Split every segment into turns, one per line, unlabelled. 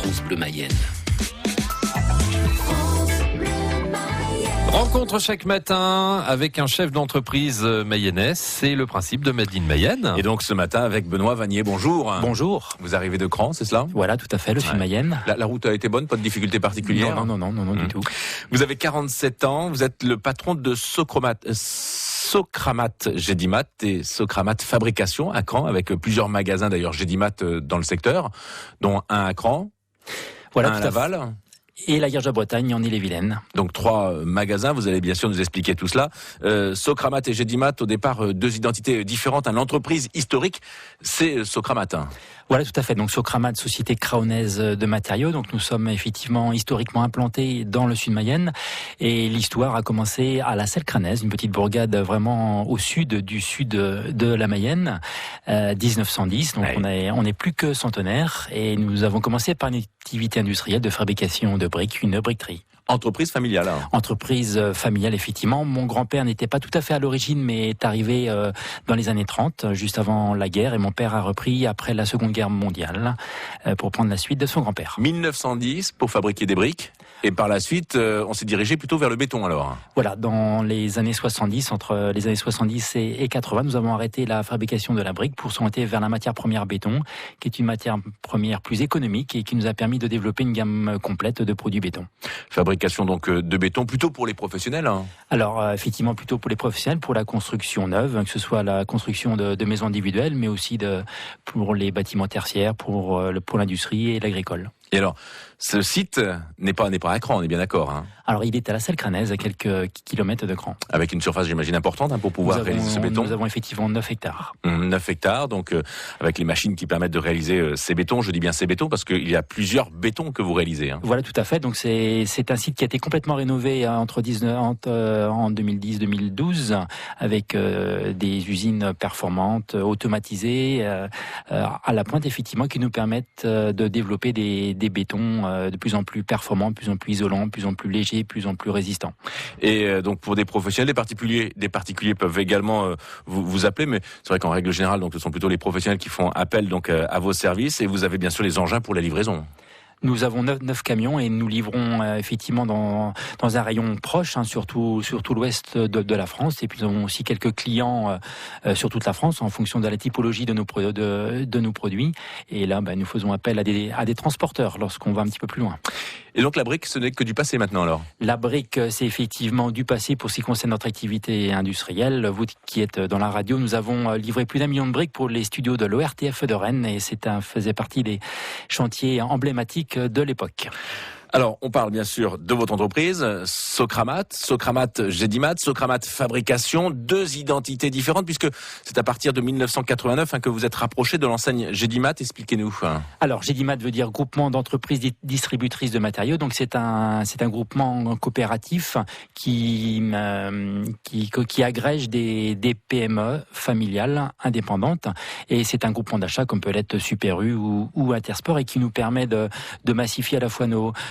France Bleu Mayenne.
Rencontre chaque matin avec un chef d'entreprise mayennais, c'est le principe de Made in Mayenne.
Et donc ce matin avec Benoît Vanier, bonjour.
Bonjour.
Vous arrivez de Cran, c'est cela ?
Voilà, tout à fait, le sud Mayenne.
La route a été bonne, pas de difficulté particulière ?
Non, du tout.
Vous avez 47 ans, vous êtes le patron de Socramat Gédimat et Socramat Fabrication à Cran, avec plusieurs magasins d'ailleurs Gédimat dans le secteur, dont un à Cran,
Voilà,
un à Laval.
Et la Guerge-à-Bretagne en Ille-et-Vilaine.
Donc 3 magasins, vous allez bien sûr nous expliquer tout cela. Socramat et Gédimat, au départ 2 identités différentes. L'entreprise historique, c'est Socramat.
Voilà, tout à fait. Donc Socramat, société craonnaise de matériaux. Donc nous sommes effectivement historiquement implantés dans le sud Mayenne. Et l'histoire a commencé à la Selle-Cranaise, une petite bourgade vraiment au sud du sud de la Mayenne, 1910. Donc
ouais.
on est plus que centenaire. Et nous avons commencé par une activité industrielle de fabrication de briques, une briqueterie.
Entreprise familiale.
Entreprise familiale, effectivement. Mon grand-père n'était pas tout à fait à l'origine, mais est arrivé dans les années 30, juste avant la guerre, et mon père a repris après la Seconde Guerre mondiale pour prendre la suite de son grand-père.
1910 pour fabriquer des briques, et par la suite, on s'est dirigé plutôt vers le béton alors.
Voilà, dans les années 70, entre les années 70 et 80, nous avons arrêté la fabrication de la brique pour s'orienter vers la matière première béton, qui est une matière première plus économique et qui nous a permis de développer une gamme complète de produits béton.
Fabrication donc de béton, plutôt pour les professionnels.
Alors effectivement plutôt pour les professionnels, pour la construction neuve, que ce soit la construction de maisons individuelles, mais aussi pour les bâtiments tertiaires, pour l'industrie et l'agricole.
Et alors, ce site n'est pas à Cran, on est bien d'accord.
Alors il est à la Selle-Cranaise, à quelques kilomètres de Cran.
Avec une surface, j'imagine, importante pour pouvoir réaliser ce béton.
Nous avons effectivement 9 hectares.
9 hectares, donc avec les machines qui permettent de réaliser ces bétons. Je dis bien ces bétons parce qu'il y a plusieurs bétons que vous réalisez.
Voilà, tout à fait. Donc c'est un site qui a été complètement rénové en 2010-2012 avec des usines performantes, automatisées, à la pointe effectivement, qui nous permettent de développer des bétons de plus en plus performants, de plus en plus isolants, de plus en plus légers, de plus en plus résistants.
Et donc pour des professionnels, des particuliers peuvent également vous appeler, mais c'est vrai qu'en règle générale, donc ce sont plutôt les professionnels qui font appel donc à vos services, et vous avez bien sûr les engins pour la livraison.
Nous avons 9 camions et nous livrons effectivement dans un rayon proche, surtout l'ouest de la France. Et puis nous avons aussi quelques clients sur toute la France en fonction de la typologie de nos produits. Et là, nous faisons appel à des transporteurs lorsqu'on va un petit peu plus loin.
Et donc la brique, ce n'est que du passé maintenant alors ?
La brique, c'est effectivement du passé pour ce qui concerne notre activité industrielle. Vous qui êtes dans la radio, nous avons livré plus d'1 million de briques pour les studios de l'ORTF de Rennes, et faisait partie des chantiers emblématiques de l'époque.
Alors, on parle bien sûr de votre entreprise, Socramat Gédimat, Socramat Fabrication, 2 identités différentes, puisque c'est à partir de 1989 que vous êtes rapproché de l'enseigne Gédimat. Expliquez-nous.
Alors, Gédimat veut dire groupement d'entreprises distributrices de matériaux, donc c'est un groupement coopératif qui agrège des PME familiales indépendantes, et c'est un groupement d'achat comme peut l'être Super U ou Intersport, et qui nous permet de massifier à la fois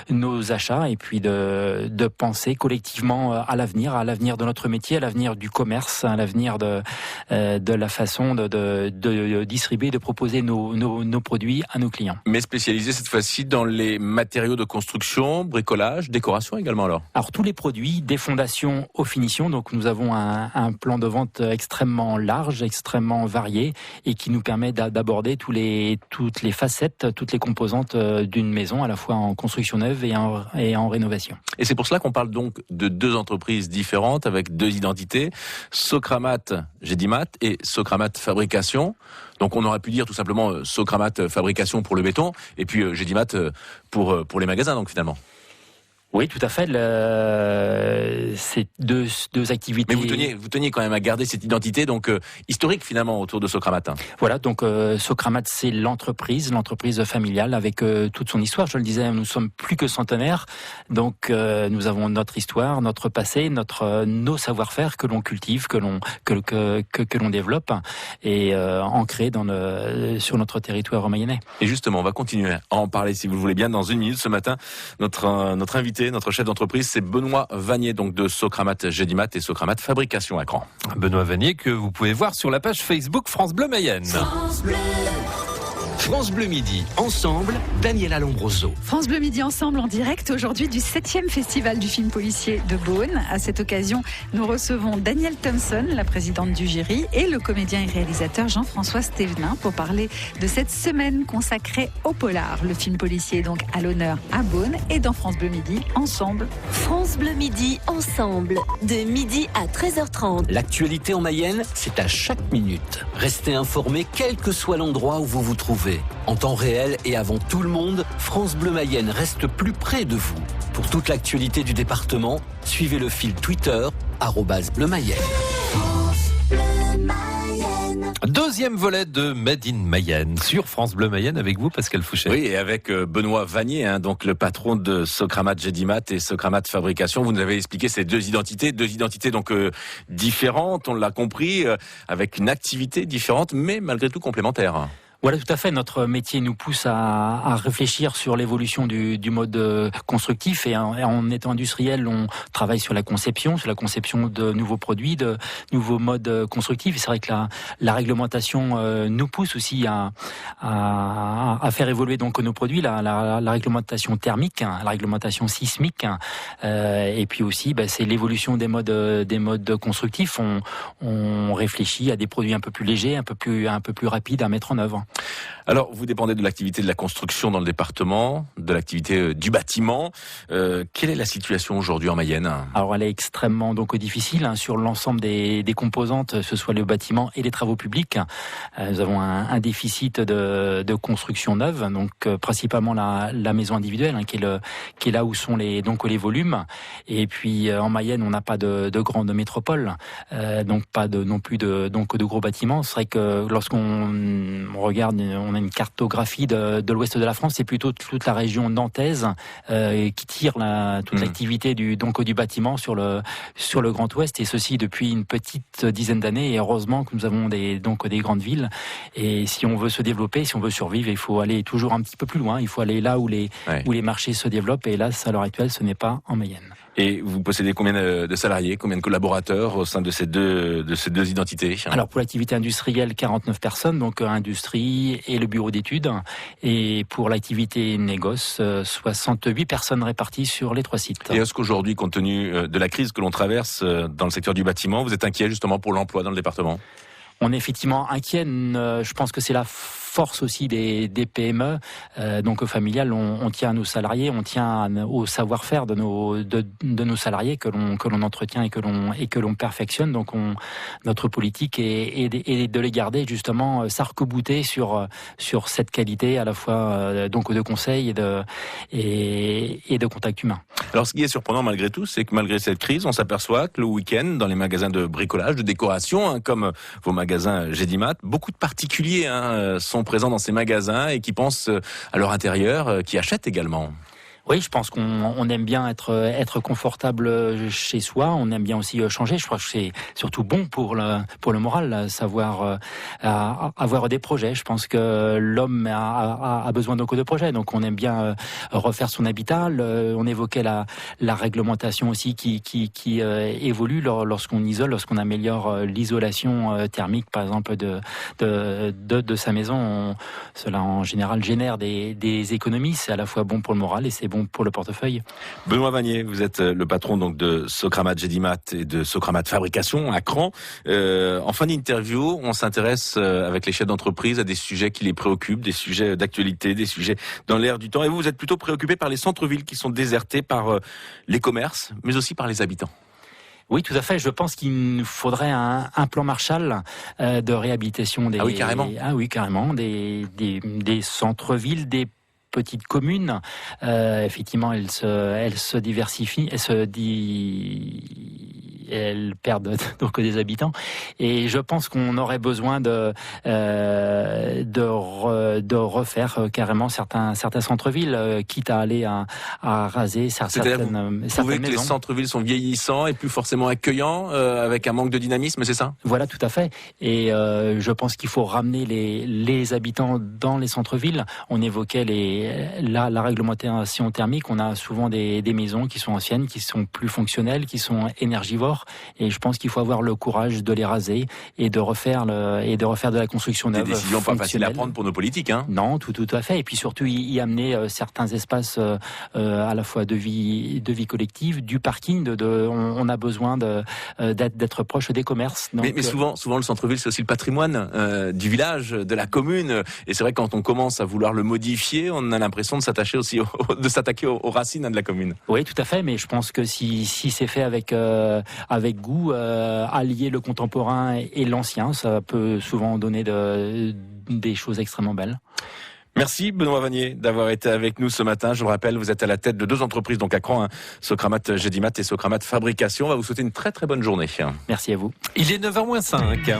nos achats, et puis de penser collectivement à l'avenir de notre métier, à l'avenir du commerce, à l'avenir de la façon de distribuer, de proposer nos produits à nos clients.
Mais spécialisé cette fois-ci dans les matériaux de construction, bricolage, décoration également alors ?
Alors tous les produits, des fondations aux finitions, donc nous avons un plan de vente extrêmement large, extrêmement varié, et qui nous permet d'aborder toutes les facettes, toutes les composantes d'une maison, à la fois en construction neuve et en rénovation.
Et c'est pour cela qu'on parle donc de 2 entreprises différentes avec 2 identités, Socramat Gédimat et Socramat Fabrication. Donc on aurait pu dire tout simplement Socramat Fabrication pour le béton, et puis Gédimat pour les magasins donc finalement.
Oui, tout à fait. C'est deux activités.
Mais vous teniez quand même à garder cette identité donc historique finalement autour de Socramat.
Voilà, donc Socramat, c'est l'entreprise familiale avec toute son histoire. Je le disais, nous sommes plus que centenaires, donc nous avons notre histoire, notre passé, nos savoir-faire que l'on cultive, que l'on développe et ancré sur notre territoire mayennais.
Et justement, on va continuer à en parler si vous le voulez bien dans 1 minute ce matin. Notre invité, notre chef d'entreprise, c'est Benoît Vanier, donc de Socramat Gédimat et Socramat Fabrication à Cran.
Benoît Vanier que vous pouvez voir sur la page Facebook France Bleu Mayenne.
France Bleu.
France Bleu Midi, ensemble, Daniela Lombroso.
France Bleu Midi ensemble en direct aujourd'hui du 7e Festival du film policier de Beaune. À cette occasion, nous recevons Danielle Thompson, la présidente du jury, et le comédien et réalisateur Jean-François Stévenin pour parler de cette semaine consacrée au polar. Le film policier est donc à l'honneur à Beaune et dans France Bleu Midi ensemble.
France Bleu Midi ensemble, de midi à 13h30.
L'actualité en Mayenne, c'est à chaque minute. Restez informés quel que soit l'endroit où vous vous trouvez. En temps réel et avant tout le monde, France Bleu Mayenne reste plus près de vous. Pour toute l'actualité du département, suivez le fil Twitter @bleumayenne.
Deuxième volet de Made in Mayenne sur France Bleu Mayenne avec vous, Pascal Fouchet.
Oui, et avec Benoît Vanier, donc le patron de Socramat Gédimat et Socramat Fabrication. Vous nous avez expliqué ces deux identités donc différentes, on l'a compris, avec une activité différente, mais malgré tout complémentaire.
Voilà, tout à fait. Notre métier nous pousse à réfléchir sur l'évolution du mode constructif et en étant industriel, on travaille sur la conception de nouveaux produits, de nouveaux modes constructifs. Et c'est vrai que la réglementation nous pousse aussi à faire évoluer donc nos produits, la réglementation thermique, la réglementation sismique, et puis aussi c'est l'évolution des modes constructifs. On réfléchit à des produits un peu plus légers, un peu plus rapides à mettre en œuvre.
Alors, vous dépendez de l'activité de la construction dans le département, de l'activité du bâtiment. Quelle est la situation aujourd'hui en Mayenne ?
Alors, elle est extrêmement difficile sur l'ensemble des composantes, que ce soit le bâtiment et les travaux publics. Nous avons un déficit de construction neuve, donc principalement la maison individuelle, qui est là où sont les volumes. Et puis en Mayenne, on n'a pas de grande métropole, donc pas non plus de gros bâtiments. C'est vrai que lorsqu'on regarde, on a une cartographie de l'ouest de la France, c'est plutôt toute la région nantaise qui tire toute l'activité du bâtiment sur le Grand Ouest, et ceci depuis une petite dizaine d'années. Et heureusement que nous avons des grandes villes. Et si on veut se développer, si on veut survivre, il faut aller toujours un petit peu plus loin. Il faut aller là où les marchés se développent. Et là, à l'heure actuelle, ce n'est pas en Mayenne.
Et vous possédez combien de salariés, combien de collaborateurs au sein de ces deux identités ?
Alors pour l'activité industrielle, 49 personnes, donc industrie et le bureau d'études. Et pour l'activité négoce, 68 personnes réparties sur les 3 sites.
Et est-ce qu'aujourd'hui, compte tenu de la crise que l'on traverse dans le secteur du bâtiment, vous êtes inquiet justement pour l'emploi dans le département ?
On est effectivement inquiet. Je pense que c'est la force aussi des PME, donc familiales. On tient à nos salariés, on tient au savoir-faire de nos salariés que l'on entretient et que l'on perfectionne. Donc notre politique est de les garder justement s'arc-bouter sur cette qualité à la fois de conseil et de contact humain.
Alors ce qui est surprenant malgré tout, c'est que malgré cette crise, on s'aperçoit que le week-end, dans les magasins de bricolage, de décoration, comme vos magasins Gédimat, beaucoup de particuliers sont présents dans ces magasins et qui pensent à leur intérieur, qui achètent également.
Oui, je pense qu'on aime bien être confortable chez soi. On aime bien aussi changer. Je crois que c'est surtout bon pour le moral, savoir avoir des projets. Je pense que l'homme a besoin de projets. Donc on aime bien refaire son habitat. On évoquait la réglementation aussi qui évolue lorsqu'on isole, lorsqu'on améliore l'isolation thermique, par exemple de sa maison. Cela en général génère des économies. C'est à la fois bon pour le moral et c'est bon pour le portefeuille.
Benoît Vanier, vous êtes le patron donc de Socramat Gédimat et de Socramat Fabrication à Cran. En fin d'interview, on s'intéresse avec les chefs d'entreprise à des sujets qui les préoccupent, des sujets d'actualité, des sujets dans l'air du temps. Et vous êtes plutôt préoccupé par les centres-villes qui sont désertés par les commerces, mais aussi par les habitants.
Oui, tout à fait. Je pense qu'il faudrait un plan Marshall de réhabilitation des.
Ah oui, carrément.
Ah oui, carrément. Des centres-villes, des petites communes. Effectivement, elles se diversifient, elles perdent donc des habitants. Et je pense qu'on aurait besoin de refaire carrément certains centres-villes, quitte à aller à raser certaines maisons.
Vous trouvez que les centres-villes sont vieillissants et plus forcément accueillants, avec un manque de dynamisme, c'est ça ?
Voilà, tout à fait. Et je pense qu'il faut ramener les habitants dans les centres-villes. On évoquait la réglementation thermique. On a souvent des maisons qui sont anciennes, qui sont plus fonctionnelles, qui sont énergivores. morts. Et je pense qu'il faut avoir le courage de les raser et de refaire de la construction neuve.
Des décisions pas faciles à
fonctionnelle.
prendre pour nos politiques, hein.
Non, tout à fait. Et puis surtout y amener certains espaces à la fois de vie collective, du parking. On a besoin d'être proche des commerces. Donc,
mais souvent le centre-ville, c'est aussi le patrimoine du village, de la commune. Et c'est vrai que quand on commence à vouloir le modifier, on a l'impression de s'attacher aussi s'attaquer aux racines de la commune.
Oui, tout à fait. Mais je pense que si c'est fait avec goût, allier le contemporain et l'ancien, ça peut souvent donner des choses extrêmement belles.
Merci Benoît Vanier d'avoir été avec nous ce matin. Je le rappelle, vous êtes à la tête de 2 entreprises, donc à Cran, hein, Socramat Gedimat et Socramat Fabrication. On va vous souhaiter une très très bonne journée.
Merci à vous.
Il est 9h moins 5.